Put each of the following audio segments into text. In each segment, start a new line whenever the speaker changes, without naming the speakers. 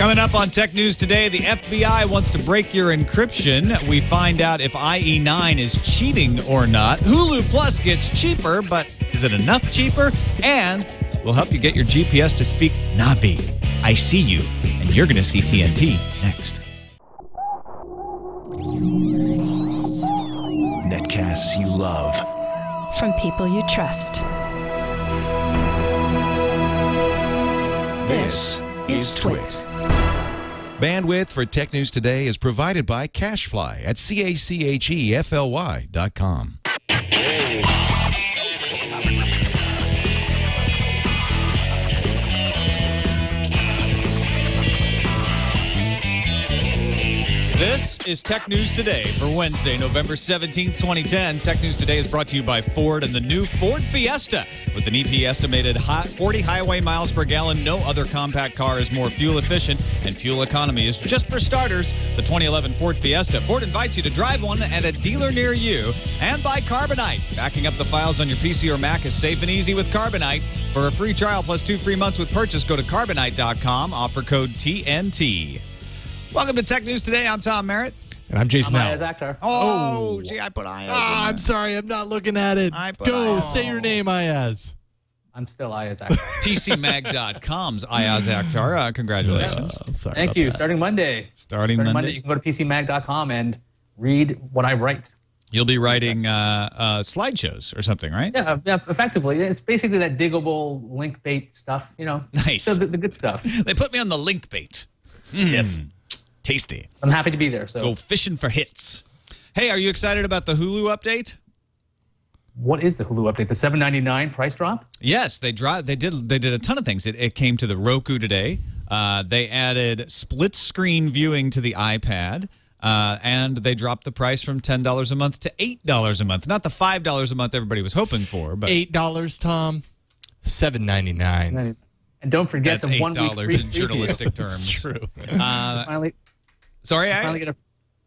Coming up on Tech News Today, the FBI wants to break your encryption. We find out if IE9 is cheating or not. Hulu Plus gets cheaper, but is it enough cheaper? And we'll help you get your GPS to speak Navi. I see you, and you're going to see TNT next.
Netcasts you love.
From people you trust.
This is TWiT.
Bandwidth for Tech News Today is provided by Cachefly at CACHEFLY.com.
This is Tech News Today for Wednesday, November 17th, 2010. Tech News Today is brought to you by Ford and the new Ford Fiesta. With an EP estimated 40 highway miles per gallon, no other compact car is more fuel efficient, and fuel economy is just for starters. The 2011 Ford Fiesta. Ford invites you to drive one at a dealer near you. And by Carbonite. Backing up the files on your PC or Mac is safe and easy with Carbonite. For a free trial plus 2 free months with purchase, go to Carbonite.com. Offer code TNT. Welcome to Tech News Today. I'm Tom Merritt.
And I'm Jason
Iyaz, Akhtar.
Oh, gee, I put Iyaz.
I'm sorry. I'm not looking at it. Go, say your name, Iyaz.
I'm still Iyaz, Akhtar.
PCMag.com's Iyaz Akhtar. Congratulations.
Sorry
Thank you. Starting Monday.
Starting Monday.
You can go to PCMag.com and read what I write.
You'll be writing slideshows or something, right?
Yeah, effectively. It's basically that diggable link bait stuff, you know.
Nice.
So the good stuff.
They put me on the link bait.
Yes.
Tasty.
I'm happy to be there. So
go fishing for hits. Hey, are you excited about the Hulu update?
What is the Hulu update? The $7.99 price drop?
Yes, they did a ton of things. It came to the Roku today. They added split screen viewing to the iPad. And they dropped the price from $10 a month to $8 a month. Not the $5 a month everybody was hoping for, but
$8, Tom. $7.99.
And don't forget
that's
the 1 week free
in journalistic terms.
That's true.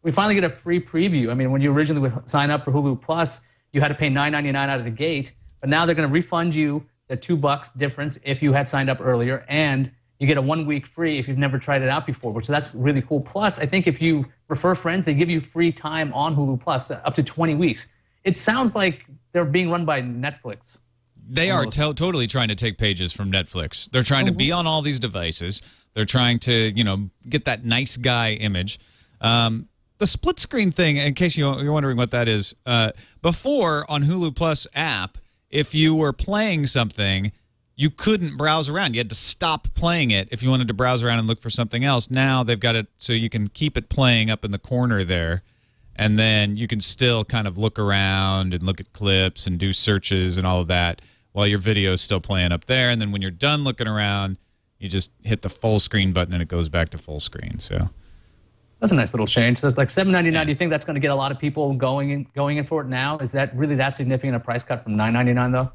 We finally get a free preview. I mean, when you originally would sign up for Hulu Plus, you had to pay $9.99 out of the gate, but now they're going to refund you the $2 difference if you had signed up earlier, and you get a 1 week free if you've never tried it out before, which that's really cool. Plus, I think if you refer friends, they give you free time on Hulu Plus up to 20 weeks. It sounds like they're being run by Netflix.
They are totally trying to take pages from Netflix. They're trying to be on all these devices. They're trying to, get that nice guy image. The split screen thing, in case you're wondering what that is, before on Hulu Plus app, if you were playing something, you couldn't browse around. You had to stop playing it if you wanted to browse around and look for something else. Now they've got it so you can keep it playing up in the corner there, and then you can still kind of look around and look at clips and do searches and all of that while your video is still playing up there. And then when you're done looking around, you just hit the full screen button and it goes back to full screen. So
that's a nice little change. So it's like $7.99. Yeah. Do you think that's going to get a lot of people going in for it now? Is that really that significant a price cut from $9.99 though?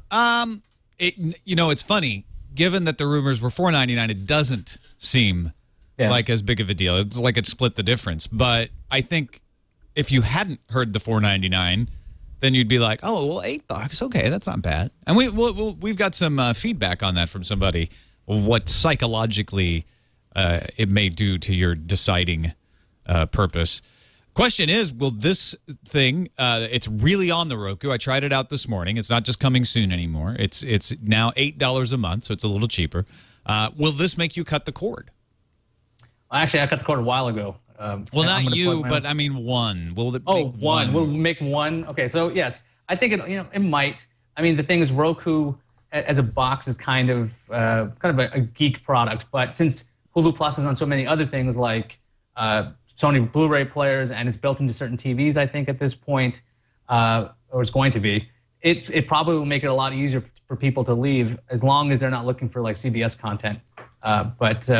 It's funny. Given that the rumors were $4.99, it doesn't seem like as big of a deal. It's like it split the difference. But I think if you hadn't heard the $4.99, then you'd be like, oh, well, $8. Okay, that's not bad. And we've got some feedback on that from somebody, what psychologically it may do to your deciding purpose. Question is, will this thing, it's really on the Roku. I tried it out this morning. It's not just coming soon anymore. It's now $8 a month, so it's a little cheaper. Will this make you cut the cord?
Actually, I cut the cord a while ago.
Well, not you, but I mean one. Will it make one?
We'll make one. Okay, so yes, I think it might. I mean, the thing is, Roku as a box is kind of a geek product, but since Hulu Plus is on so many other things like Sony Blu-ray players and it's built into certain TVs, I think at this point, or it's going to be, it probably will make it a lot easier for people to leave as long as they're not looking for like CBS content. But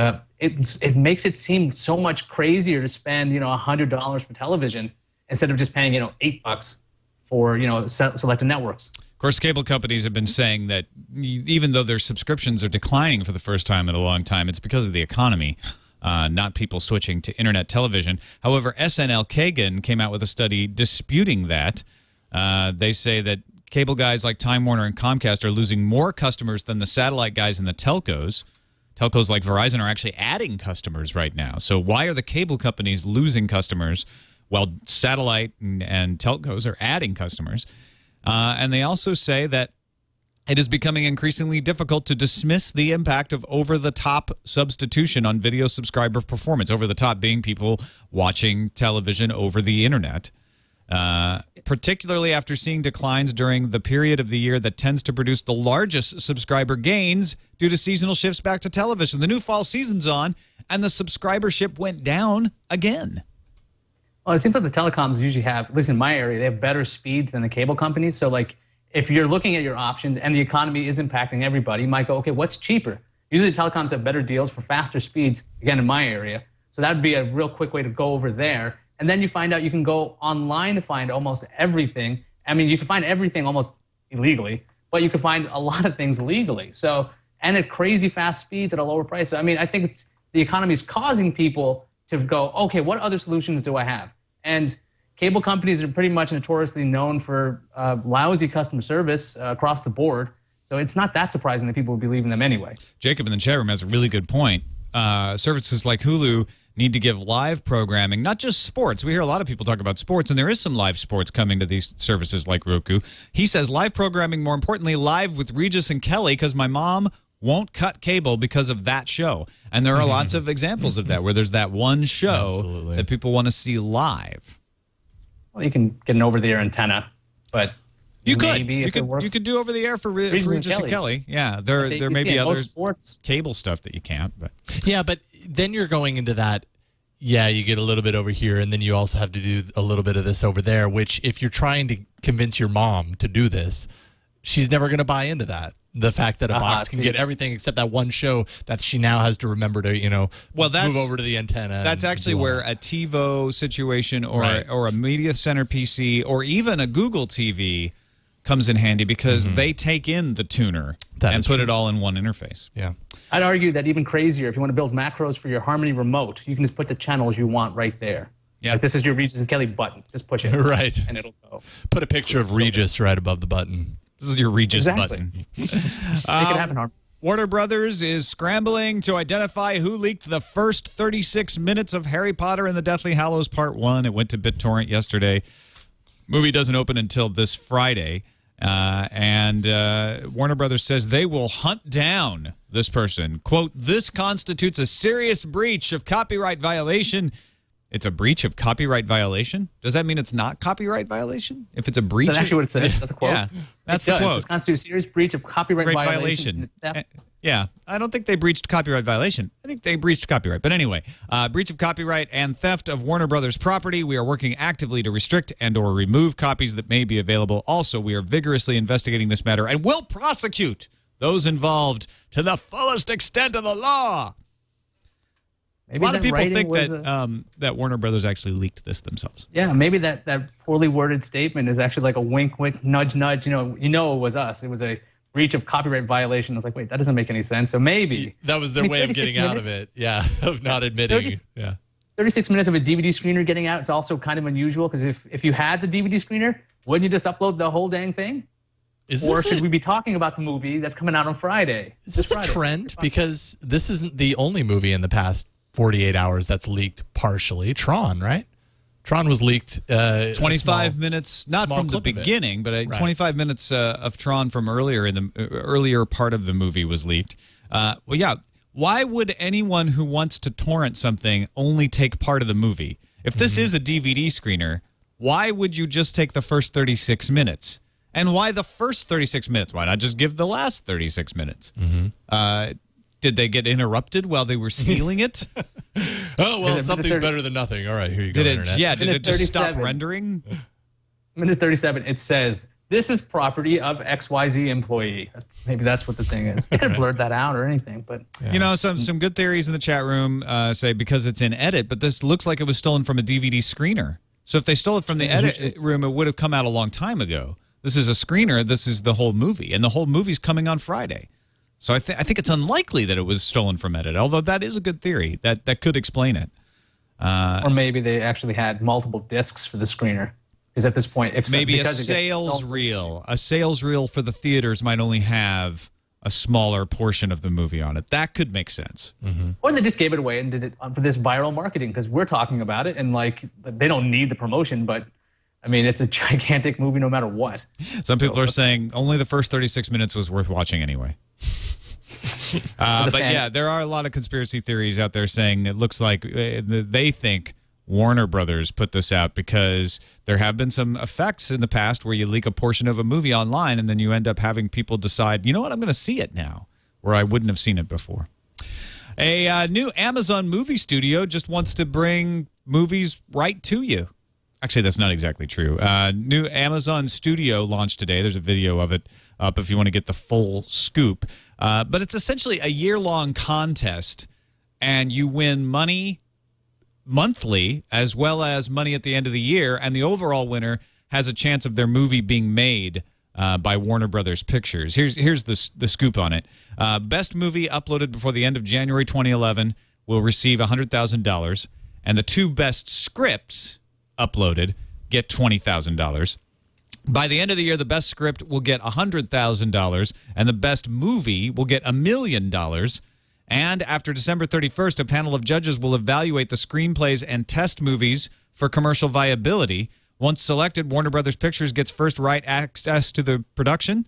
it makes it seem so much crazier to spend $100 for television instead of just paying $8 for selected networks.
Of course, cable companies have been saying that even though their subscriptions are declining for the first time in a long time, it's because of the economy, not people switching to internet television. However, SNL Kagan came out with a study disputing that. They say that cable guys like Time Warner and Comcast are losing more customers than the satellite guys and the telcos Telcos like Verizon are actually adding customers right now. So why are the cable companies losing customers while satellite and telcos are adding customers? And they also say that it is becoming increasingly difficult to dismiss the impact of over-the-top substitution on video subscriber performance. Over-the-top being people watching television over the internet, particularly after seeing declines during the period of the year that tends to produce the largest subscriber gains due to seasonal shifts back to television. The new fall season's on, and the subscribership went down again.
Well, it seems like the telecoms usually have, at least in my area, they have better speeds than the cable companies. So, like, if you're looking at your options and the economy is impacting everybody, you might go, okay, what's cheaper? Usually the telecoms have better deals for faster speeds, again, in my area. So that would be a real quick way to go over there. And then you find out you can go online to find almost everything. I mean, you can find everything almost illegally, but you can find a lot of things legally. So, and at crazy fast speeds at a lower price. So, I mean, I think the economy is causing people to go, okay, what other solutions do I have? And cable companies are pretty much notoriously known for lousy customer service across the board. So it's not that surprising that people would be leaving them anyway.
Jacob in the chat room has a really good point. Services like Hulu need to give live programming, not just sports. We hear a lot of people talk about sports, and there is some live sports coming to these services like Roku. He says live programming, more importantly, live with Regis and Kelly, because my mom won't cut cable because of that show. And there are lots of examples of that, where there's that one show that people want to see live.
Well, you can get an over-the-air antenna, but
you
maybe
could.
if it works.
You could do over the air for Regis and Kelly. Yeah, there may be other cable stuff that you can't. But
yeah, but then you're going into that. Yeah, you get a little bit over here, and then you also have to do a little bit of this over there. Which, if you're trying to convince your mom to do this, she's never going to buy into that. The fact that a box can get everything except that one show that she now has to remember to, move over to the antenna.
That's actually where a TiVo situation or a Media Center PC or even a Google TV comes in handy, because they take in the tuner and put it all in one interface.
Yeah.
I'd argue that even crazier, if you want to build macros for your Harmony remote, you can just put the channels you want right there. Yeah. Like, this is your Regis and Kelly button. Just push it.
Right.
And it'll go.
Put a picture of Regis right above the button.
This is your Regis button.
Make it happen, Harmony.
Warner Brothers is scrambling to identify who leaked the first 36 minutes of Harry Potter and the Deathly Hallows Part 1. It went to BitTorrent yesterday. Movie doesn't open until this Friday. And Warner Brothers says they will hunt down this person. Quote, "This constitutes a serious breach of copyright violation." It's a breach of copyright violation? Does that mean it's not copyright violation? If it's a breach?
That's actually what it says. That's the quote.
Yeah, that's the quote.
This constitutes a serious breach of copyright violation.
Yeah, I don't think they breached copyright violation. I think they breached copyright. But anyway, breach of copyright and theft of Warner Brothers property. We are working actively to restrict and or remove copies that may be available. Also, we are vigorously investigating this matter and will prosecute those involved to the fullest extent of the law.
Maybe
a lot of people think that that Warner Brothers actually leaked this themselves.
Yeah, maybe that poorly worded statement is actually like a wink, wink, nudge, nudge. You know, it was us. It was a breach of copyright violation. I was like, wait, that doesn't make any sense. So maybe
that was their way of getting out of it. Yeah, of not admitting.
36 minutes of a DVD screener getting out. It's also kind of unusual, because if you had the DVD screener, wouldn't you just upload the whole dang thing? Or should we be talking about the movie that's coming out on Friday?
Is this a trend? Because this isn't the only movie in the past 48 hours that's leaked partially. Tron, right? Tron was leaked
25 minutes, not from the beginning, but 25 minutes of Tron from earlier in the earlier part of the movie was leaked. Well, yeah. Why would anyone who wants to torrent something only take part of the movie? If this is a DVD screener, why would you just take the first 36 minutes? And why the first 36 minutes? Why not just give the last 36 minutes? Did they get interrupted while they were stealing it?
Oh, well, something's better than nothing. All right, here you go, Internet.
Yeah, did it just stop rendering?
Minute 37, it says, "This is property of XYZ employee." Maybe that's what the thing is. We could have blurred that out or anything, but...
Yeah. You know, some good theories in the chat room say because it's in edit, but this looks like it was stolen from a DVD screener. So if they stole it from the edit room, it would have come out a long time ago. This is a screener. This is the whole movie, and the whole movie's coming on Friday. So I think it's unlikely that it was stolen from edit, although that is a good theory. That could explain it.
Or maybe they actually had multiple discs for the screener. Because at this point, if
maybe a sales reel for the theaters might only have a smaller portion of the movie on it. That could make sense.
Or they just gave it away and did it for this viral marketing because we're talking about it and like they don't need the promotion, but I mean, it's a gigantic movie no matter what.
Some people are saying only the first 36 minutes was worth watching anyway. But yeah, there are a lot of conspiracy theories out there saying it looks like they think Warner Brothers put this out because there have been some effects in the past where you leak a portion of a movie online and then you end up having people decide, you know what, I'm going to see it now, where I wouldn't have seen it before. A new Amazon movie studio just wants to bring movies right to you. Actually, that's not exactly true. New Amazon studio launched today. There's a video of it up if you want to get the full scoop. But it's essentially a year-long contest, and you win money monthly as well as money at the end of the year, and the overall winner has a chance of their movie being made by Warner Brothers Pictures. Here's the scoop on it. Best movie uploaded before the end of January 2011 will receive $100,000, and the two best scripts uploaded get $20,000. By the end of the year, the best script will get $100,000, and the best movie will get $1 million. And after December 31st, a panel of judges will evaluate the screenplays and test movies for commercial viability. Once selected, Warner Brothers Pictures gets first right access to the production.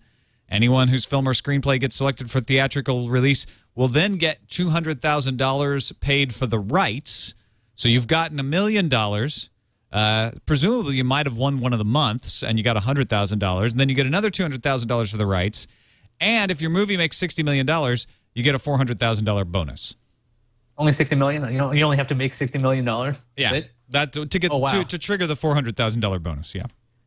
Anyone whose film or screenplay gets selected for theatrical release will then get $200,000 paid for the rights. So you've gotten $1 million. Presumably, you might have won one of the months, and you got $100,000, and then you get another $200,000 for the rights. And if your movie makes $60 million, you get a $400,000 bonus.
Only $60 million? You only have to make $60 million?
Yeah, that to get to trigger the $400,000 bonus. Yeah.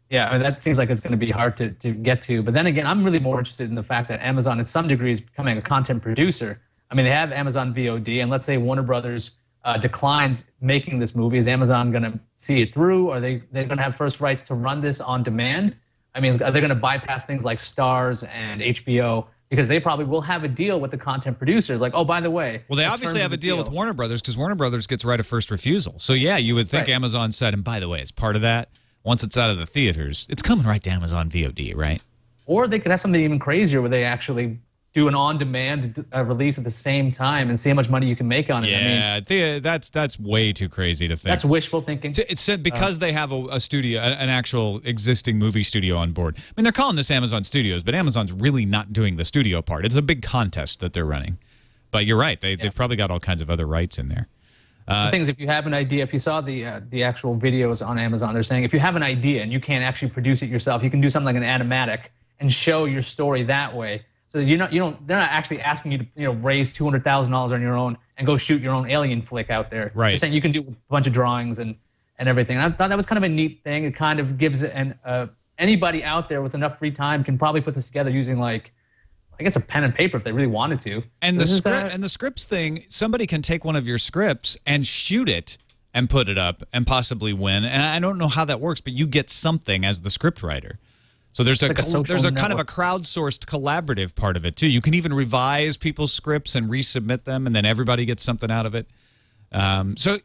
Yeah, I mean, that seems like it's going to be hard to get to. But then again, I'm really more interested in the fact that Amazon, in some degree, is becoming a content producer. I mean, they have Amazon VOD, and let's say Warner Brothers declines making this movie. Is Amazon going to see it through? Are they're going to have first rights to run this on demand? I mean, are they going to bypass things like Starz and HBO? Because they probably will have a deal with the content producers. Like, oh, by the way.
Well, they obviously have a deal with Warner Brothers because Warner Brothers gets right of first refusal. So, yeah, you would think Amazon said, and by the way, as part of that, once it's out of the theaters, it's coming right to Amazon VOD, right?
Or they could have something even crazier where they actually do an on-demand release at the same time and see how much money you can make on it.
Yeah, I mean, that's way too crazy to think.
That's wishful thinking.
It's because they have a studio, an actual existing movie studio on board. I mean, they're calling this Amazon Studios, but Amazon's really not doing the studio part. It's a big contest that they're running. But you're right. They've probably got all kinds of other rights in there.
The thing is, if you have an idea, if you saw the actual videos on Amazon, they're saying if you have an idea and you can't actually produce it yourself, you can do something like an animatic and show your story that way. So they're not actually asking you to raise $200,000 on your own and go shoot your own alien flick out there.
Right.
They're saying you can do a bunch of drawings and everything. And I thought that was kind of a neat thing. It kind of gives anybody out there with enough free time can probably put this together using like, I guess, a pen and paper if they really wanted to.
And the scripts thing, somebody can take one of your scripts and shoot it and put it up and possibly win. And I don't know how that works, but you get something as the script writer. So there's a kind of a crowdsourced collaborative part of it too. You can even revise people's scripts and resubmit them, and then everybody gets something out of it. So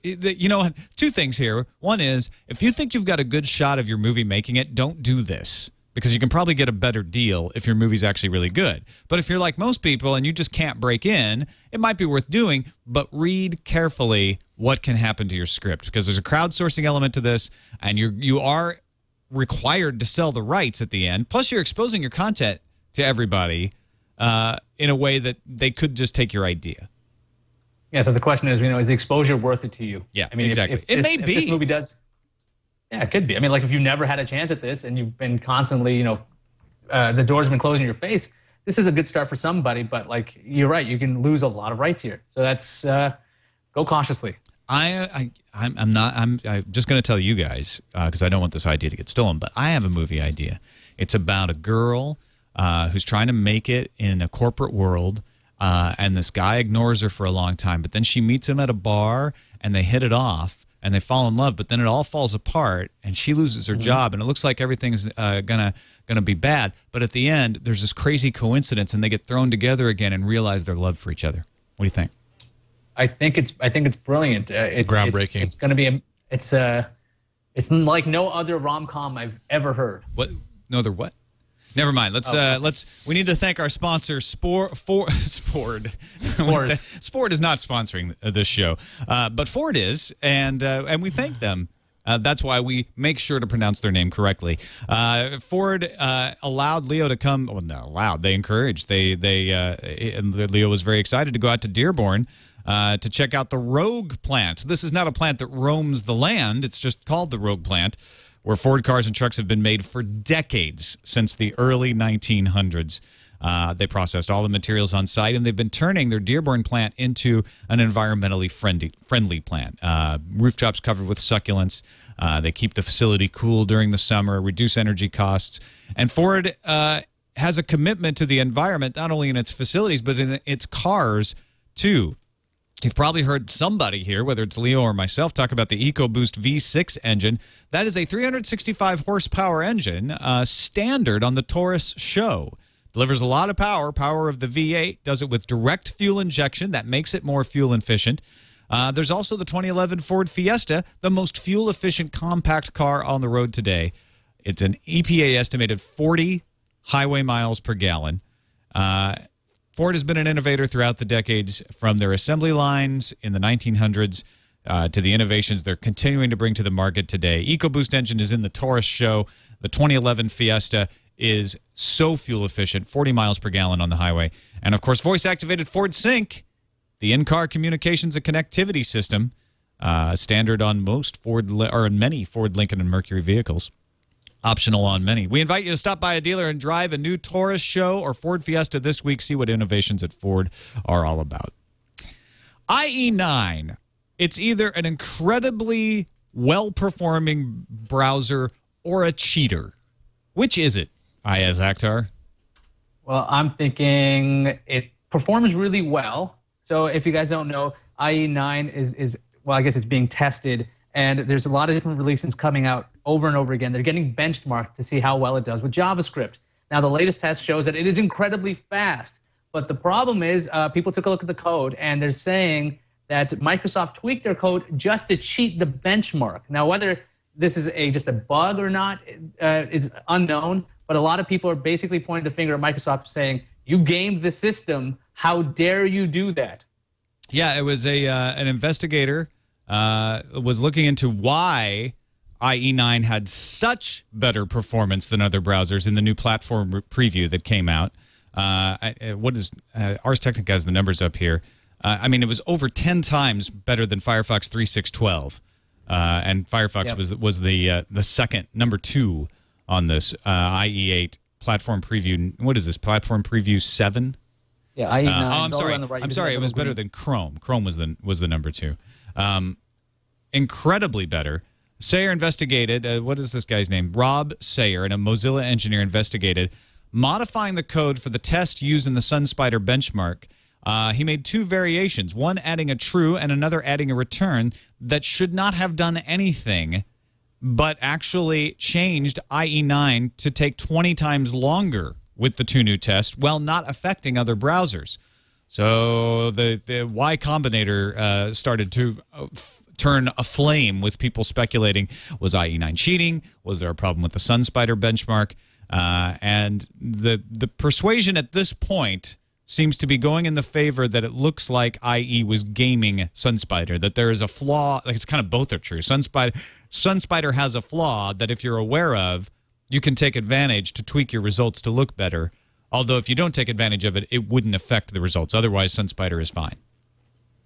two things here. One is if you think you've got a good shot of your movie making it, don't do this because you can probably get a better deal if your movie's actually really good. But if you're like most people and you just can't break in, it might be worth doing. But read carefully what can happen to your script because there's a crowdsourcing element to this, and you are required to sell the rights at the end. Plus, you're exposing your content to everybody in a way that they could just take your idea.
Yeah. So the question is, is the exposure worth it to you?
Yeah.
I mean,
exactly.
If this movie does, yeah, it could be. I mean, like if you never had a chance at this and you've been constantly, the doors have been closed in your face. This is a good start for somebody, but like you're right, you can lose a lot of rights here. So that's go cautiously.
I'm just going to tell you guys because I don't want this idea to get stolen, but I have a movie idea. It's about a girl who's trying to make it in a corporate world, and this guy ignores her for a long time, but then she meets him at a bar, and they hit it off, and they fall in love, but then it all falls apart, and she loses her job, and it looks like everything's gonna be bad, but at the end, there's this crazy coincidence, and they get thrown together again and realize their love for each other. What do you think?
I think it's brilliant. It's
groundbreaking.
It's going to be it's like no other rom-com I've ever heard.
What? No other what? Never mind. We need to thank our sponsor, Sport. Sport is not sponsoring this show, but Ford is, and we thank them. That's why we make sure to pronounce their name correctly. Ford allowed Leo to come. Well, not allowed. They encouraged. Leo was very excited to go out to Dearborn to check out the Rogue plant. This is not a plant that roams the land. It's just called the Rogue plant, where Ford cars and trucks have been made for decades, since the early 1900s. They processed all the materials on site, and they've been turning their Dearborn plant into an environmentally friendly plant. Rooftops covered with succulents. They keep the facility cool during the summer, reduce energy costs. And Ford has a commitment to the environment, not only in its facilities, but in its cars, too. You've probably heard somebody here, whether it's Leo or myself, talk about the EcoBoost V6 engine. That is a 365 horsepower engine, standard on the Taurus show. Delivers a lot of power of the V8, does it with direct fuel injection. That makes it more fuel efficient. There's also the 2011 Ford Fiesta, the most fuel-efficient compact car on the road today. It's an EPA estimated 40 highway miles per gallon. Ford has been an innovator throughout the decades, from their assembly lines in the 1900s to the innovations they're continuing to bring to the market today. EcoBoost engine is in the Taurus show. The 2011 Fiesta is so fuel efficient, 40 miles per gallon on the highway. And, of course, voice-activated Ford Sync, the in-car communications and connectivity system, standard on many Ford, Lincoln, and Mercury vehicles. Optional on many. We invite you to stop by a dealer and drive a new Taurus show or Ford Fiesta this week. See what innovations at Ford are all about. IE9. It's either an incredibly well-performing browser or a cheater. Which is it, Iyaz, Akhtar?
Well, I'm thinking it performs really well. So if you guys don't know, IE9 is well, I guess it's being tested, and there's a lot of different releases coming out over and over again. They're getting benchmarked to see how well it does with JavaScript. Now, the latest test shows that it is incredibly fast. But the problem is people took a look at the code, and they're saying that Microsoft tweaked their code just to cheat the benchmark. Now, whether this is just a bug or not is unknown, but a lot of people are basically pointing the finger at Microsoft saying, you gamed the system. How dare you do that?
Yeah, it was an investigator was looking into why IE9 had such better performance than other browsers in the new platform preview that came out. Ars Technica has the numbers up here. I mean, it was over 10 times better than Firefox 3.6.12. And Firefox was the second, number 2 on this IE8 platform preview. What is this, platform preview 7?
Yeah, IE9.
I'm sorry. I'm sorry. It was better than Chrome. Chrome was the number 2. Incredibly better. Sayer investigated. What is this guy's name? Rob Sayer, and a Mozilla engineer, investigated modifying the code for the test used in the SunSpider benchmark. He made 2 variations, one adding a true and another adding a return that should not have done anything, but actually changed IE9 to take 20 times longer with the 2 new tests while not affecting other browsers. So the Y Combinator started to turn aflame with people speculating, was IE9 cheating? Was there a problem with the SunSpider benchmark? And the persuasion at this point seems to be going in the favor that it looks like IE was gaming SunSpider, that there is a flaw. Like, it's kind of both are true. SunSpider has a flaw that if you're aware of, you can take advantage to tweak your results to look better. Although if you don't take advantage of it, it wouldn't affect the results. Otherwise, SunSpider is fine.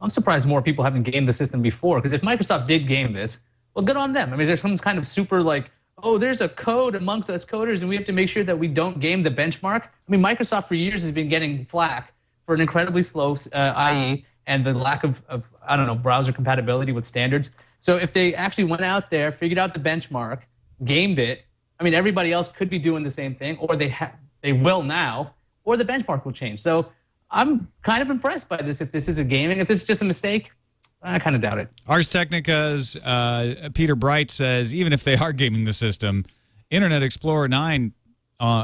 I'm surprised more people haven't gamed the system before, because if Microsoft did game this, well, good on them. I mean, there's some kind of super like, oh, there's a code amongst us coders, and we have to make sure that we don't game the benchmark. I mean, Microsoft for years has been getting flack for an incredibly slow IE and the lack of, I don't know, browser compatibility with standards. So if they actually went out there, figured out the benchmark, gamed it, I mean, everybody else could be doing the same thing, or they will now, or the benchmark will change. So I'm kind of impressed by this. If this is a gaming, if this is just a mistake, I kind of doubt it.
Ars Technica's Peter Bright says, even if they are gaming the system, Internet Explorer 9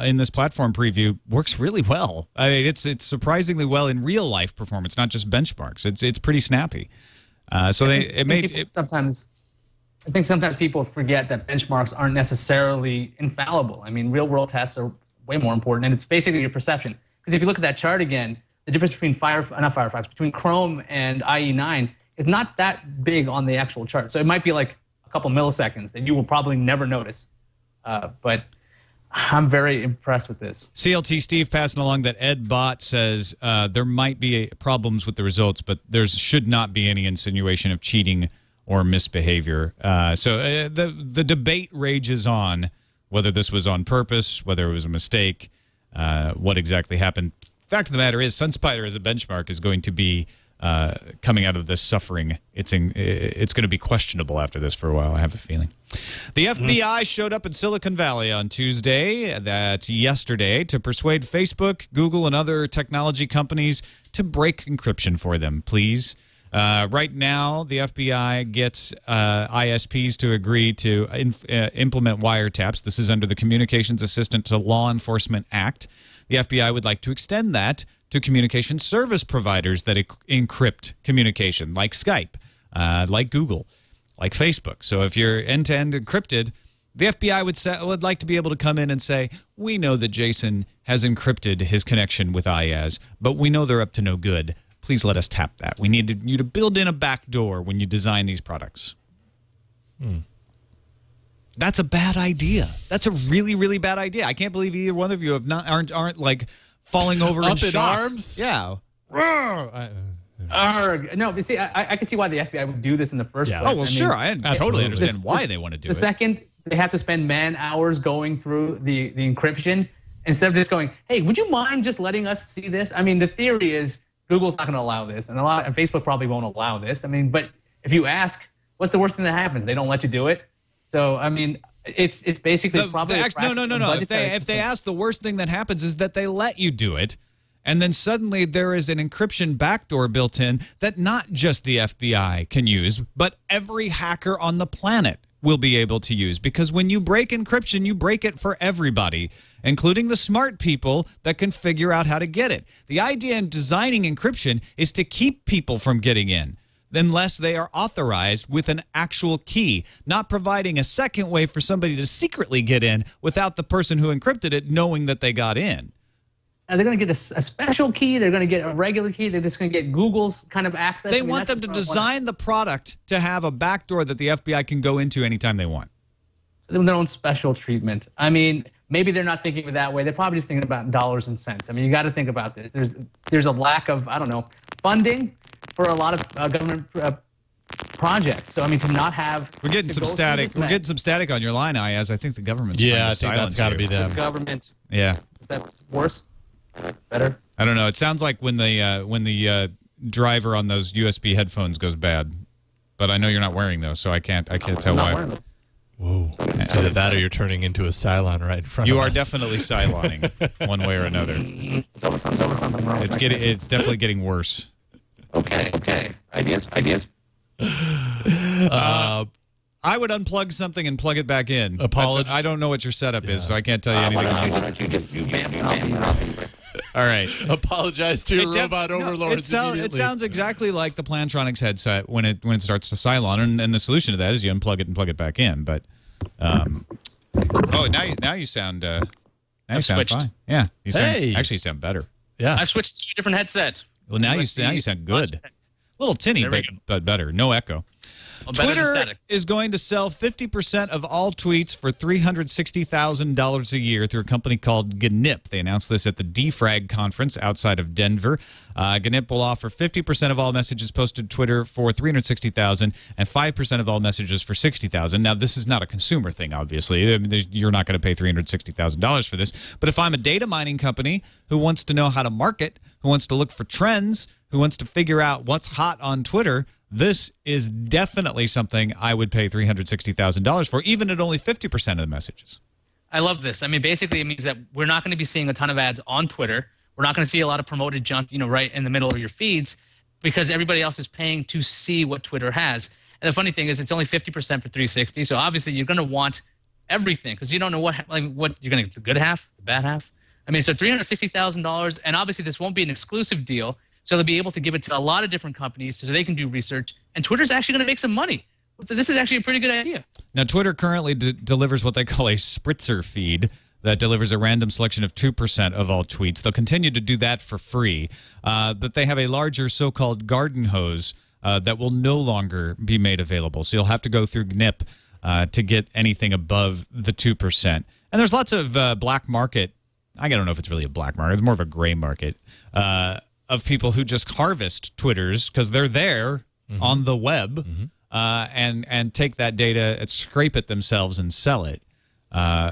in this platform preview works really well. I mean, it's surprisingly well in real life performance, not just benchmarks. It's pretty snappy. So
sometimes people forget that benchmarks aren't necessarily infallible. I mean, real world tests are way more important, and it's basically your perception. Because if you look at that chart again, the difference between between Chrome and IE9 is not that big on the actual chart. So it might be like a couple milliseconds that you will probably never notice. But I'm very impressed with this.
CLT Steve passing along that Ed Bot says there might be problems with the results, but there should not be any insinuation of cheating or misbehavior. So the debate rages on whether this was on purpose, whether it was a mistake, what exactly happened. Fact of the matter is, SunSpider as a benchmark is going to be coming out of this suffering. It's going to be questionable after this for a while, I have a feeling. The FBI showed up in Silicon Valley on Tuesday, that's yesterday, to persuade Facebook, Google, and other technology companies to break encryption for them, please. Right now, the FBI gets ISPs to agree to implement wiretaps. This is under the Communications Assistant to Law Enforcement Act. The FBI would like to extend that to communication service providers that encrypt communication, like Skype, like Google, like Facebook. So if you're end-to-end encrypted, the FBI would like to be able to come in and say, we know that Jason has encrypted his connection with Iyaz, but we know they're up to no good. Please let us tap that. We need you to build in a back door when you design these products. That's a bad idea. That's a really, really bad idea. I can't believe either one of you aren't like falling over
up
in shock.
arms.
Yeah.
No, but see, I can see why the FBI would do this in the first place.
Oh, well, sure. I totally understand why
this,
they want to do it.
The second they have to spend man-hours going through the encryption, instead of just going, hey, would you mind just letting us see this? I mean, the theory is Google's not going to allow this, and Facebook probably won't allow this. I mean, but if you ask, what's the worst thing that happens? They don't let you do it. So, I mean, it's basically probably
no. If they ask, the worst thing that happens is that they let you do it, and then suddenly there is an encryption backdoor built in that not just the FBI can use, but every hacker on the planet will be able to use. Because when you break encryption, you break it for everybody, including the smart people that can figure out how to get it. The idea in designing encryption is to keep people from getting in, unless they are authorized with an actual key, not providing a second way for somebody to secretly get in without the person who encrypted it knowing that they got in.
They're going to get a special key. They're going to get a regular key. They're just going to get Google's kind of access.
They want them to design the product to have a backdoor that the FBI can go into anytime they want.
Their own special treatment. I mean, maybe they're not thinking of it that way. They're probably just thinking about dollars and cents. I mean, you got to think about this. There's a lack of, I don't know, funding for a lot of government projects. So I mean, to not have
we're getting some static. We're getting some static on your line, Iyaz. I think the government's
I think that's got to be them.
The government.
Yeah.
Is that worse? Better?
I don't know. It sounds like when the driver on those USB headphones goes bad, but I know you're not wearing those, so I can't tell why.
Whoa! Either that or you're turning into a Cylon right in front of us.
You are definitely Cyloning one way or another.
There's always something wrong.
It's definitely getting worse.
Okay. Ideas.
I would unplug something and plug it back in. I don't know what your setup is, so I can't tell you anything. All right.
Apologize to your robot overlords immediately.
It sounds exactly like the Plantronics headset when it starts to Cylon, and the solution to that is you unplug it and plug it back in. But now you sound fine. Yeah, you actually sound better.
Yeah,
I've switched to a different headset.
Well, now you sound good. A little tinny, but better. No echo.
Well,
Twitter is going to sell 50% of all tweets for $360,000 a year through a company called GNIP. They announced this at the Defrag conference outside of Denver. GNIP will offer 50% of all messages posted to Twitter for $360,000 and 5% of all messages for $60,000. Now, this is not a consumer thing, obviously. I mean, you're not going to pay $360,000 for this. But if I'm a data mining company who wants to know how to market, who wants to look for trends, who wants to figure out what's hot on Twitter, this is definitely something I would pay $360,000 for, even at only 50% of the messages.
I love this. I mean, basically, it means that we're not going to be seeing a ton of ads on Twitter. We're not going to see a lot of promoted junk, right in the middle of your feeds, because everybody else is paying to see what Twitter has. And the funny thing is, it's only 50% for 360. So obviously, you're going to want everything because you don't know what you're going to get, the good half, the bad half. I mean, so $360,000, and obviously, this won't be an exclusive deal. So they'll be able to give it to a lot of different companies so they can do research. And Twitter's actually going to make some money. This is actually a pretty good idea.
Now, Twitter currently delivers what they call a spritzer feed. that delivers a random selection of 2% of all tweets. They'll continue to do that for free, but they have a larger so-called garden hose that will no longer be made available. So you'll have to go through GNIP to get anything above the 2%. And there's lots of black market. I don't know if it's really a black market. It's more of a gray market of people who just harvest Twitters because they're there on the web and take that data and scrape it themselves and sell it.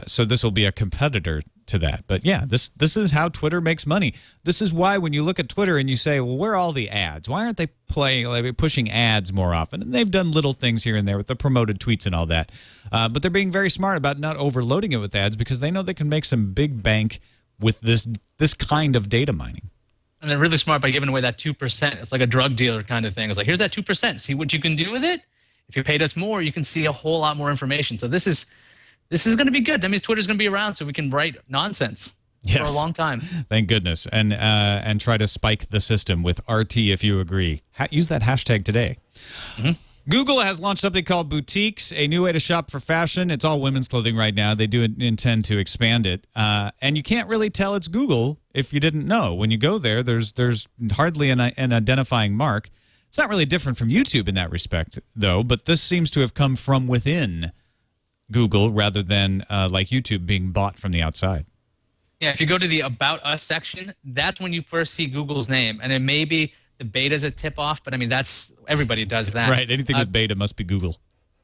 So this will be a competitor to that. But yeah, this is how Twitter makes money. This is why when you look at Twitter and you say, well, where are all the ads? Why aren't they pushing ads more often? And they've done little things here and there with the promoted tweets and all that. But they're being very smart about not overloading it with ads because they know they can make some big bank with this kind of data mining.
And they're really smart by giving away that 2%. It's like a drug dealer kind of thing. It's like, here's that 2%. See what you can do with it. If you paid us more, you can see a whole lot more information. So this is going to be good. That means Twitter's going to be around so we can write nonsense for a long time.
Thank goodness. And try to spike the system with RT if you agree. Use that hashtag today. Google has launched something called Boutiques, a new way to shop for fashion. It's all women's clothing right now. They do intend to expand it. And you can't really tell it's Google if you didn't know. When you go there, there's hardly an identifying mark. It's not really different from YouTube in that respect, though, but this seems to have come from within Google rather than like YouTube being bought from the outside.
Yeah, if you go to the About Us section, that's when you first see Google's name. And then maybe the beta's a tip-off, but I mean, everybody does that.
Right, anything with beta must be Google.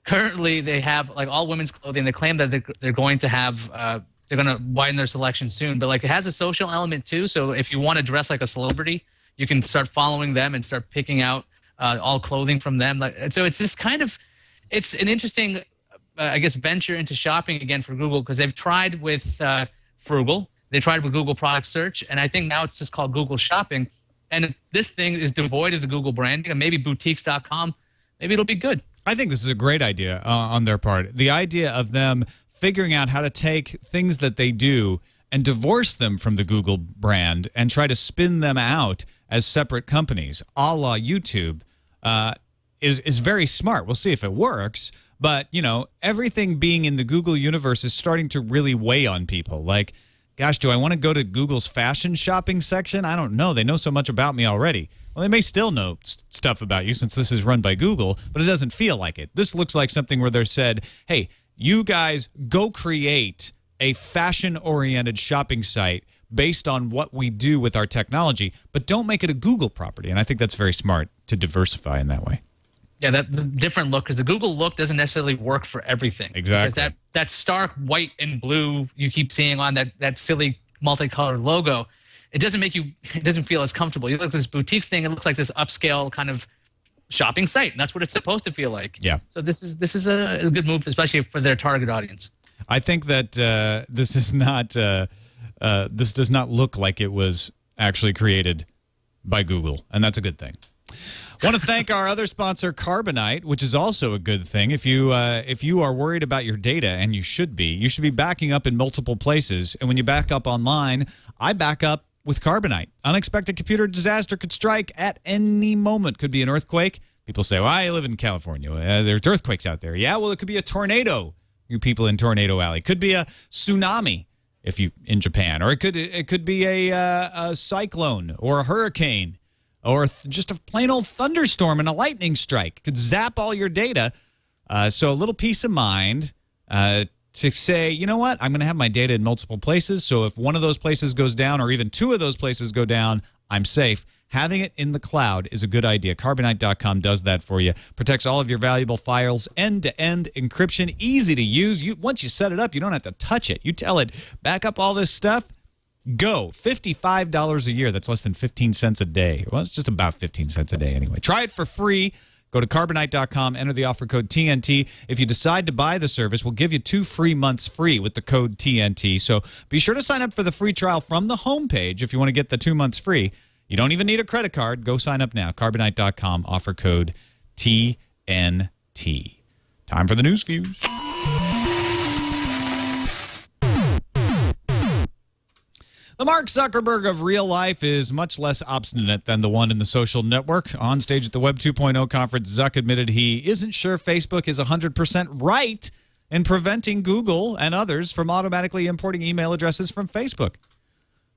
Currently, they have like all women's clothing. They claim that they're going to have, they're going to widen their selection soon. But like it has a social element too. So if you want to dress like a celebrity, you can start following them and start picking out all clothing from them. So it's this kind of, it's an interesting, I guess, venture into shopping again for Google because they've tried with Frugal. They tried with Google Product Search. And I think now it's just called Google Shopping. And this thing is devoid of the Google branding. And maybe boutiques.com, maybe it'll be good.
I think this is a great idea on their part. The idea of them figuring out how to take things that they do and divorce them from the Google brand and try to spin them out as separate companies, a la YouTube, is very smart. We'll see if it works. But, you know, everything being in the Google universe is starting to really weigh on people. Like, gosh, do I want to go to Google's fashion shopping section? I don't know. They know so much about me already. Well, they may still know stuff about you since this is run by Google, but it doesn't feel like it. This looks like something where they're said, hey, you guys go create a fashion-oriented shopping site based on what we do with our technology, but don't make it a Google property. And I think that's very smart to diversify in that way.
Yeah, the different look, because the Google look doesn't necessarily work for everything.
Exactly.
Because that stark white and blue you keep seeing on that silly multicolored logo, it doesn't feel as comfortable. You look at this boutiques thing, it looks like this upscale kind of shopping site, and that's what it's supposed to feel like.
Yeah.
So this is a good move, especially for their target audience.
I think that this is not this does not look like it was actually created by Google, and that's a good thing. Want to thank our other sponsor, Carbonite, which is also a good thing. If you are worried about your data, and you should be backing up in multiple places. And when you back up online, I back up with Carbonite. Unexpected computer disaster could strike at any moment. Could be an earthquake. People say, well, I live in California. There's earthquakes out there. Yeah, well, it could be a tornado. You people in Tornado Alley. Could be a tsunami if you in Japan. Or it could be a cyclone or a hurricane. Or just a plain old thunderstorm and a lightning strike could zap all your data. So a little peace of mind to say, you know what, I'm going to have my data in multiple places. So if one of those places goes down or even two of those places go down, I'm safe. Having it in the cloud is a good idea. Carbonite.com does that for you. Protects all of your valuable files, end-to-end encryption, easy to use. Once you set it up, you don't have to touch it. You tell it, back up all this stuff. Go. $55 a year. That's less than 15 cents a day. Well, it's just about 15 cents a day anyway. Try it for free. Go to Carbonite.com, enter the offer code TNT. If you decide to buy the service, we'll give you 2 free months free with the code TNT. So be sure to sign up for the free trial from the homepage if you want to get the 2 months free. You don't even need a credit card. Go sign up now. Carbonite.com, offer code TNT. Time for the news fuse. The Mark Zuckerberg of real life is much less obstinate than the one in the social network. On stage at the Web 2.0 conference, Zuck admitted he isn't sure Facebook is 100% right in preventing Google and others from automatically importing email addresses from Facebook.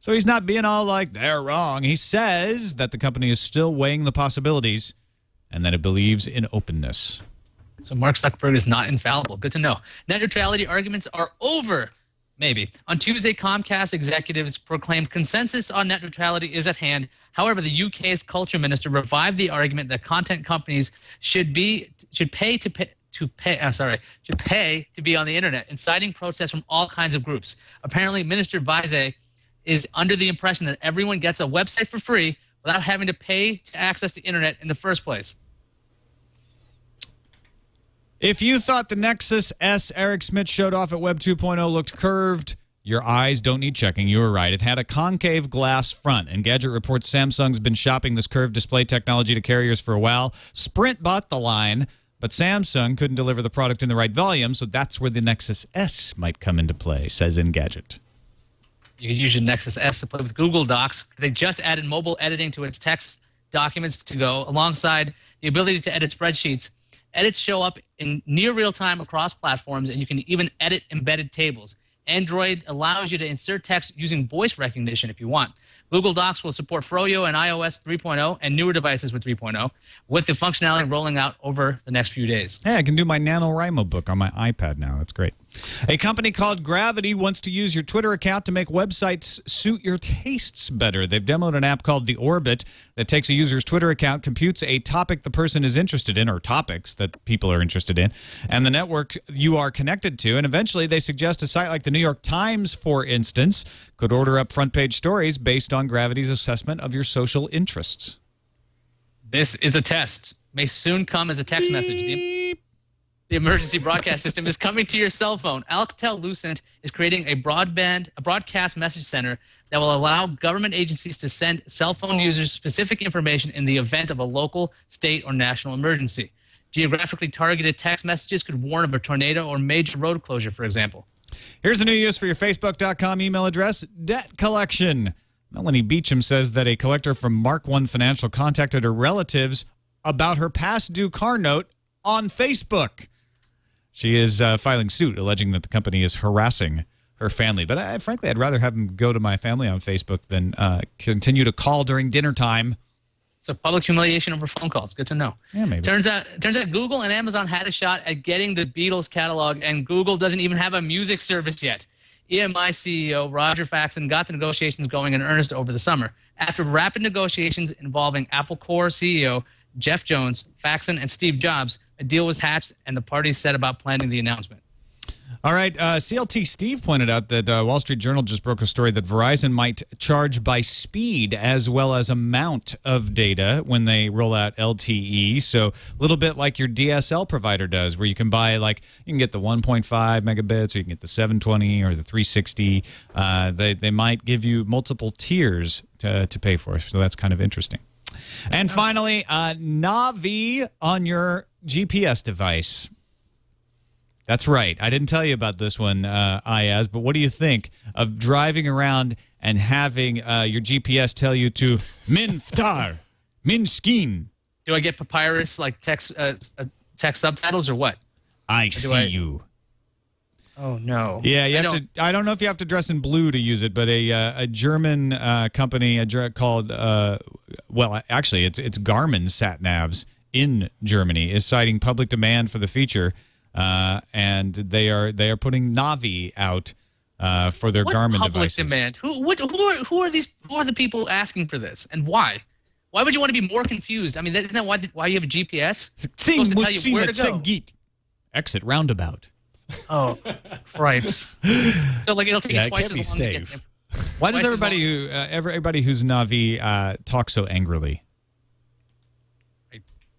So he's not being all like, they're wrong. He says that the company is still weighing the possibilities and that it believes in openness.
So Mark Zuckerberg is not infallible. Good to know. Net neutrality arguments are over. Maybe. On Tuesday, Comcast executives proclaimed consensus on net neutrality is at hand. However, the UK's culture minister revived the argument that content companies should pay to be on the internet, inciting protests from all kinds of groups. Apparently, Minister Boxee is under the impression that everyone gets a website for free without having to pay to access the internet in the first place.
If you thought the Nexus S Eric Schmidt showed off at Web 2.0 looked curved, your eyes don't need checking. You were right. It had a concave glass front. Engadget reports Samsung's been shopping this curved display technology to carriers for a while. Sprint bought the line, but Samsung couldn't deliver the product in the right volume, so that's where the Nexus S might come into play, says Engadget.
You can use your Nexus S to play with Google Docs. They just added mobile editing to its text documents to go, alongside the ability to edit spreadsheets. Edits show up in near real time across platforms, and you can even edit embedded tables. Android allows you to insert text using voice recognition if you want. Google Docs will support Froyo and iOS 3.0 and newer devices with 3.0, with the functionality rolling out over the next few days.
Hey, I can do my NaNoWriMo book on my iPad now. That's great. A company called Gravity wants to use your Twitter account to make websites suit your tastes better. They've demoed an app called The Orbit that takes a user's Twitter account, computes a topic the person is interested in, or topics that people are interested in, and the network you are connected to, and eventually they suggest a site like the New York Times, for instance, could order up front-page stories based on Gravity's assessment of your social interests.
This is a test. May soon come as a text message. The emergency broadcast system is coming to your cell phone. Alcatel-Lucent is creating a broadcast message center that will allow government agencies to send cell phone users specific information in the event of a local, state, or national emergency. Geographically targeted text messages could warn of a tornado or major road closure, for example.
Here's a new use for your Facebook.com email address, debt collection. Melanie Beecham says that a collector from Mark One Financial contacted her relatives about her past due car note on Facebook. She is filing suit, alleging that the company is harassing her family. But frankly, I'd rather have them go to my family on Facebook than continue to call during dinner time.
So public humiliation over phone calls. Good to know.
Yeah, maybe.
Turns out Google and Amazon had a shot at getting the Beatles catalog, and Google doesn't even have a music service yet. EMI CEO Roger Faxon got the negotiations going in earnest over the summer. After rapid negotiations involving Apple Core CEO Jeff Jones, Faxon, and Steve Jobs, a deal was hatched, and the parties set about planning the announcement.
All right, CLT Steve pointed out that Wall Street Journal just broke a story that Verizon might charge by speed as well as amount of data when they roll out LTE. So a little bit like your DSL provider does, where you can buy, like, you can get the 1.5 megabits, or you can get the 720 or the 360. They might give you multiple tiers to pay for, so that's kind of interesting. And finally, Navi on your GPS device. That's right. I didn't tell you about this one, Iyaz, but what do you think of driving around and having your GPS tell you to Min Ftar, Min Skin?
Do I get papyrus like text subtitles or what?
I see you.
Oh no.
Yeah, you have to. I don't know if you have to dress in blue to use it, but a German company called well, actually, it's Garmin sat navs in Germany is citing public demand for the feature. And they are putting Navi out for their Garmin
public
devices.
Demand? Who are these? Who are the people asking for this, and why? Why would you want to be more confused? I mean, isn't that why you have a GPS? It's supposed to tell you where to go.
Exit roundabout.
Oh, cripes! So like it'll take you twice as long to get there.
Why does everybody who's Navi talk so angrily?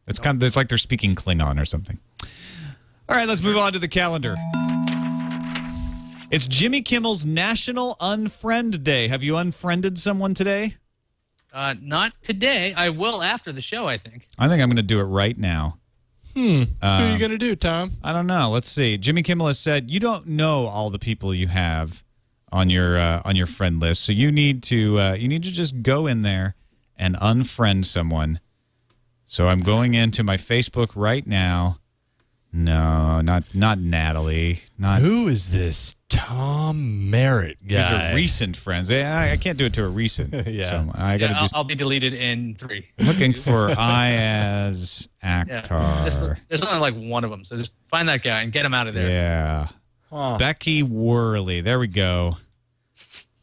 It's like they're speaking Klingon or something. All right, let's move on to the calendar. It's Jimmy Kimmel's National Unfriend Day. Have you unfriended someone today?
Not today. I will after the show, I think.
I think I'm going to do it right now.
Who are you going to do, Tom?
I don't know. Let's see. Jimmy Kimmel has said you don't know all the people you have on your friend list, so you need to just go in there and unfriend someone. So I'm going into my Facebook right now. No, not Natalie. Not
Who is this Tom Merritt guy?
These are recent friends. I can't do it to a recent.
Yeah.
So I got to do.
I'll be deleted in 3.
Looking for Iyaz Akhtar.
There's only like one of them, so just find that guy and get him out of there.
Yeah.
Huh.
Becky Worley. There we go.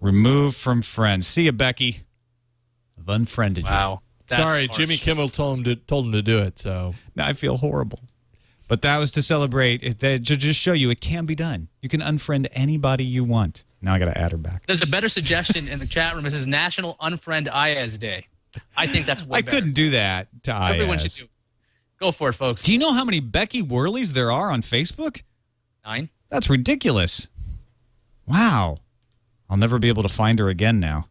Removed from friends. See ya, Becky. I've unfriended you.
Wow. That's
Sorry,
harsh.
Jimmy Kimmel told him to do it. So
Now I feel horrible. But that was to celebrate, to just show you it can be done. You can unfriend anybody you want. Now I got to add her back.
There's a better suggestion in the chat room. This is National Unfriend Iyaz Day. I think that's way better.
couldn't do that to Iyaz.
Everyone should do it. Go for it, folks.
Do you know how many Becky Worleys there are on Facebook?
9.
That's ridiculous. Wow. I'll never be able to find her again now.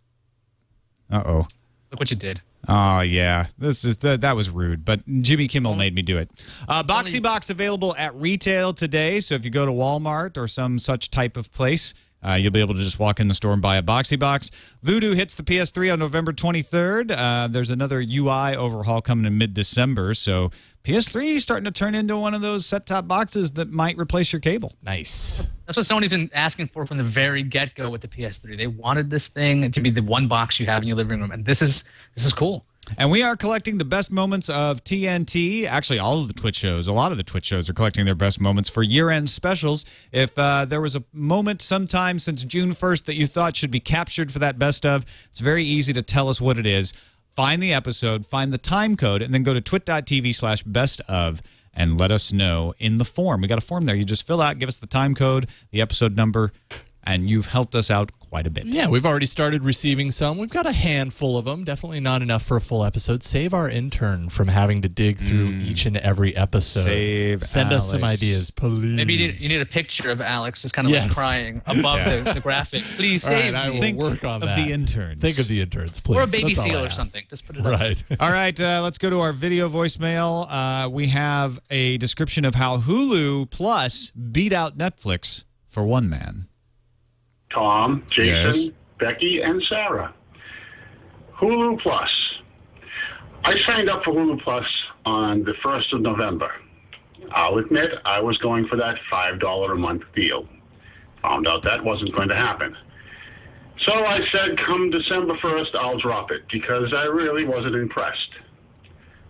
Uh-oh.
Look what you did.
Oh, yeah. That was rude, but Jimmy Kimmel made me do it. Boxee Box available at retail today, so if you go to Walmart or some such type of place, you'll be able to just walk in the store and buy a Boxee Box. Voodoo hits the PS3 on November 23rd. There's another UI overhaul coming in mid-December, so PS3 is starting to turn into one of those set-top boxes that might replace your cable.
nice.
That's what Sony's been asking for from the very get-go with the PS3. They wanted this thing to be the one box you have in your living room, and this is cool.
And we are collecting the best moments of TNT. Actually, all of the Twitch shows, a lot of the Twitch shows are collecting their best moments for year-end specials. If there was a moment sometime since June 1st that you thought should be captured for that best of, it's very easy to tell us what it is. Find the episode, find the time code, and then go to twit.tv/bestof and let us know in the form. We got a form there. You just fill out, give us the time code, the episode number, and you've helped us out quite a bit.
Yeah, we've already started receiving some. We've got a handful of them. Definitely not enough for a full episode. Save our intern from having to dig through each and every episode. Send us some
Alex.
ideas, please.
Maybe you need a picture of Alex just kind of like crying above the graphic. Please
All right,
save
I
me.
will work on
of
that.
the interns.
Think of the interns, please.
Or a baby
That's all I
seal or
ask.
something. Just put it up.
Right.
All right, let's go to our video voicemail. We have a description of how Hulu Plus beat out Netflix for one man.
Tom, Jason,
Yes.
Becky, and Sarah. Hulu Plus. I signed up for Hulu Plus on the 1st of November. I'll admit I was going for that $5 a month deal. Found out that wasn't going to happen. So I said, come December 1st, I'll drop it, because I really wasn't impressed.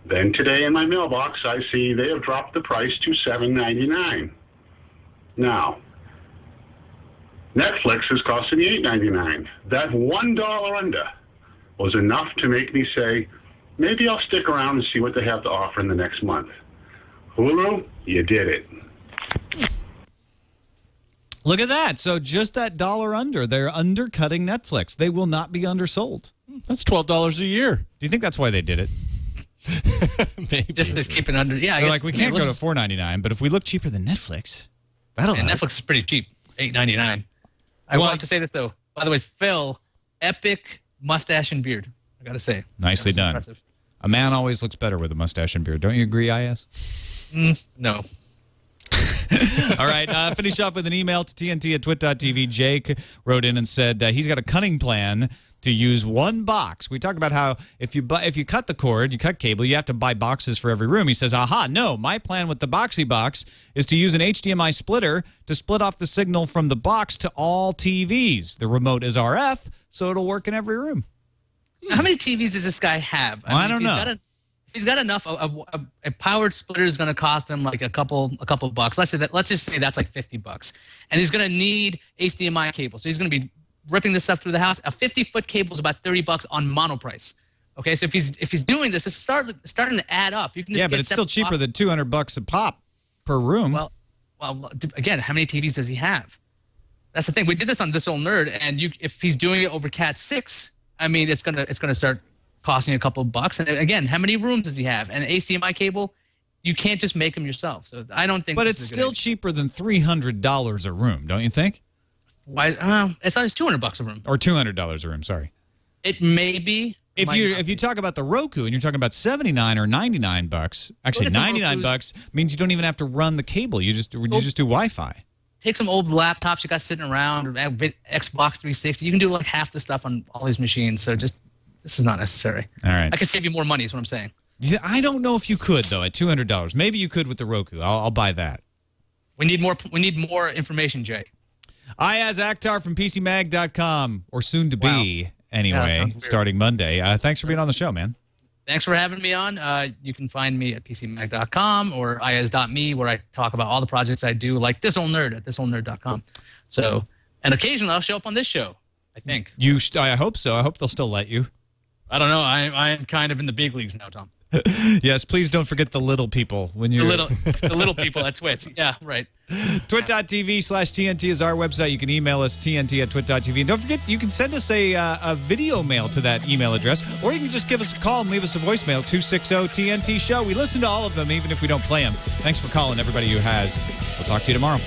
Then today in my mailbox, I see they have dropped the price to $7.99. Now, Netflix is costing me $8.99. That $1 under was enough to make me say, maybe I'll stick around and see what they have to offer in the next month. Hulu, you did it.
Look at that. So just that dollar under. They're undercutting Netflix. They will not be undersold.
That's $12 a year.
Do you think that's why they did it?
Maybe.
Just to keep it under. Yeah, I
They're
guess
like, we can't go to $4.99, but if we look cheaper than Netflix, that'll
And
help.
Netflix is pretty cheap, $8.99. I will have to say this though. By the way, Phil, epic mustache and beard. I gotta say,
Nicely
That was
done.
impressive.
A man always looks better with a mustache and beard. Don't you agree, Iyaz?
No.
All right, finish off with an email to TNT@twit.tv. Jake wrote in and said he's got a cunning plan to use one box. We talked about how if you cut the cord, you cut cable, you have to buy boxes for every room. He says, aha, no, my plan with the Boxee Box is to use an HDMI splitter to split off the signal from the box to all TVs. The remote is RF, so it'll work in every room.
How many TVs does this guy have?
I don't know.
If he's got enough, a powered splitter is going to cost him like a couple bucks. Let's just say that's like $50, and he's going to need HDMI cable. So he's going to be ripping this stuff through the house. A 50-foot cable is about $30 on mono price. Okay, so if he's doing this, it's starting to add up. You can just
But it's still cheaper than $200 a pop per room.
Well, again, how many TVs does he have? That's the thing. We did this on This Old Nerd, and if he's doing it over Cat 6, I mean, it's gonna start costing a couple of bucks. And again, how many rooms does he have? And an HDMI cable, you can't just make them yourself. So I don't think.
But it's still cheaper than $300 a room, don't you think?
Why? It's $200 a room.
Or $200 a room. Sorry.
It may be.
If you talk about the Roku and you're talking about $79 or $99, actually
Look at some
$99 means you don't even have to run the cable. You just do Wi-Fi.
Take some old laptops you got sitting around, or Xbox 360. You can do like half the stuff on all these machines. So this is not necessary.
All right.
I can save you more money. Is what I'm saying.
Yeah, I don't know if you could, though, at $200. Maybe you could with the Roku. I'll buy that.
We need more. We need more information, Jay.
Iyaz Akhtar from PCMag.com, or soon to be, anyway, starting Monday. Thanks for being on the show, man.
Thanks for having me on. You can find me at PCMag.com or Iyaz.me, where I talk about all the projects I do, like This Old Nerd at thisoldnerd.com. So, and occasionally I'll show up on this show, I think.
I hope so. I hope they'll still let you.
I don't know. I am kind of in the big leagues now, Tom.
Yes, please don't forget the little people when you're
the little people at TWiT. Yeah, right.
Twit.tv/TNT is our website. You can email us TNT@twit.tv. And don't forget, you can send us a video mail to that email address, or you can just give us a call and leave us a voicemail, 260-TNT show. We listen to all of them, even if we don't play them. Thanks for calling, everybody who has. We'll talk to you tomorrow.